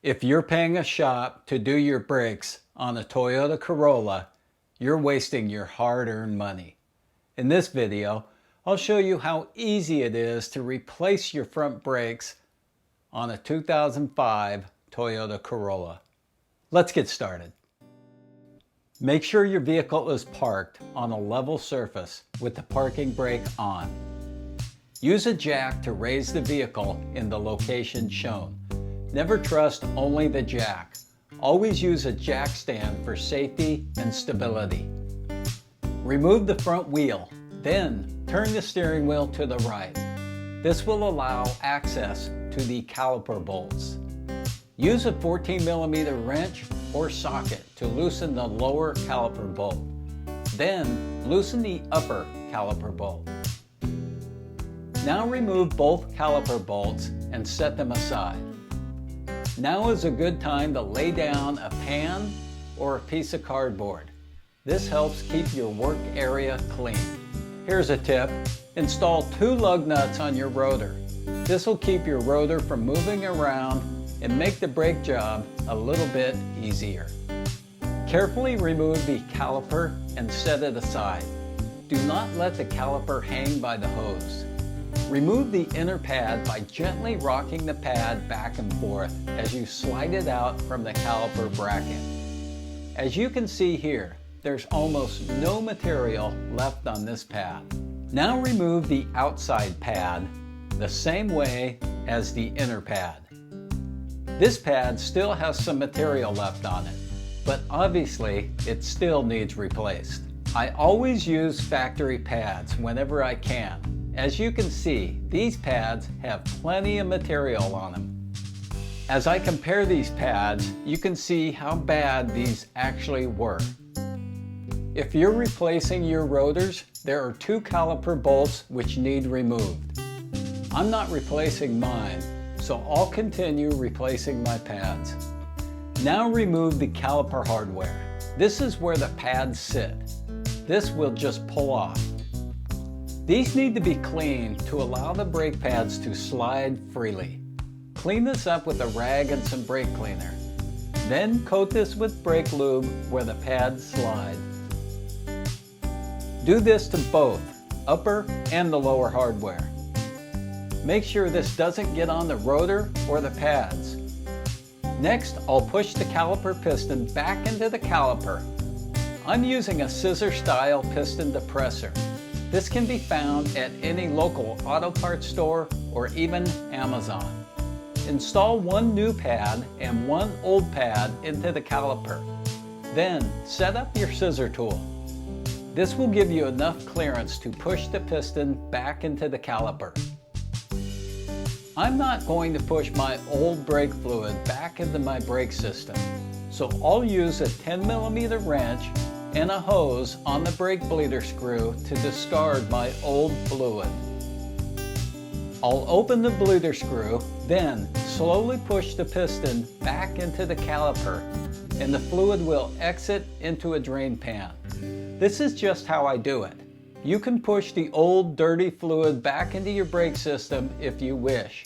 If you're paying a shop to do your brakes on a Toyota Corolla, you're wasting your hard-earned money. In this video, I'll show you how easy it is to replace your front brakes on a 2005 Toyota Corolla. Let's get started. Make sure your vehicle is parked on a level surface with the parking brake on. Use a jack to raise the vehicle in the location shown. Never trust only the jack. Always use a jack stand for safety and stability. Remove the front wheel, then turn the steering wheel to the right. This will allow access to the caliper bolts. Use a 14mm wrench or socket to loosen the lower caliper bolt. Then loosen the upper caliper bolt. Now remove both caliper bolts and set them aside. Now is a good time to lay down a pan or a piece of cardboard. This helps keep your work area clean. Here's a tip. Install 2 lug nuts on your rotor. This will keep your rotor from moving around and make the brake job a little bit easier. Carefully remove the caliper and set it aside. Do not let the caliper hang by the hose. Remove the inner pad by gently rocking the pad back and forth as you slide it out from the caliper bracket. As you can see here, there's almost no material left on this pad. Now remove the outside pad the same way as the inner pad. This pad still has some material left on it, but obviously it still needs replaced. I always use factory pads whenever I can. As you can see, these pads have plenty of material on them. As I compare these pads, you can see how bad these actually were. If you're replacing your rotors, there are 2 caliper bolts which need removed. I'm not replacing mine, so I'll continue replacing my pads. Now remove the caliper hardware. This is where the pads sit. This will just pull off. These need to be cleaned to allow the brake pads to slide freely. Clean this up with a rag and some brake cleaner. Then coat this with brake lube where the pads slide. Do this to both upper and the lower hardware. Make sure this doesn't get on the rotor or the pads. Next, I'll push the caliper piston back into the caliper. I'm using a scissor-style piston depressor. This can be found at any local auto parts store or even Amazon. Install 1 new pad and 1 old pad into the caliper. Then set up your scissor tool. This will give you enough clearance to push the piston back into the caliper. I'm not going to push my old brake fluid back into my brake system, so I'll use a 10mm wrench and a hose on the brake bleeder screw to discard my old fluid. I'll open the bleeder screw, then slowly push the piston back into the caliper, and the fluid will exit into a drain pan. This is just how I do it. You can push the old dirty fluid back into your brake system if you wish.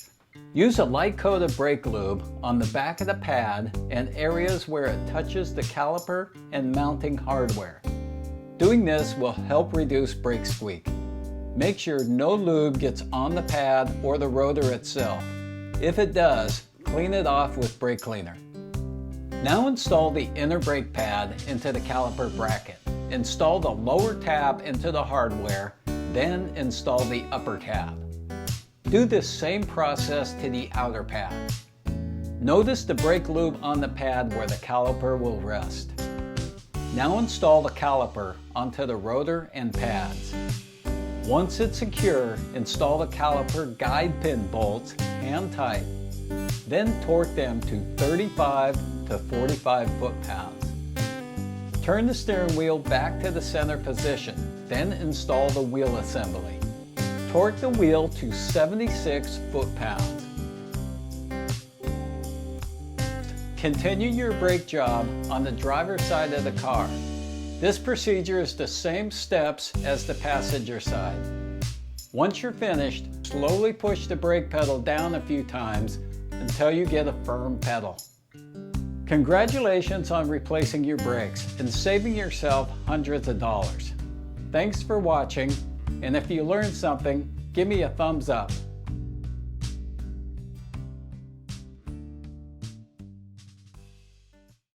Use a light coat of brake lube on the back of the pad and areas where it touches the caliper and mounting hardware. Doing this will help reduce brake squeak. Make sure no lube gets on the pad or the rotor itself. If it does, clean it off with brake cleaner. Now install the inner brake pad into the caliper bracket. Install the lower tab into the hardware, then install the upper tab. Do this same process to the outer pad. Notice the brake lube on the pad where the caliper will rest. Now install the caliper onto the rotor and pads. Once it's secure, install the caliper guide pin bolts hand tight. Then torque them to 35 to 45 foot-pounds. Turn the steering wheel back to the center position, then install the wheel assembly. Torque the wheel to 76 foot-pounds. Continue your brake job on the driver's side of the car. This procedure is the same steps as the passenger side. Once you're finished, slowly push the brake pedal down a few times until you get a firm pedal. Congratulations on replacing your brakes and saving yourself hundreds of dollars. Thanks for watching, and if you learned something, give me a thumbs up.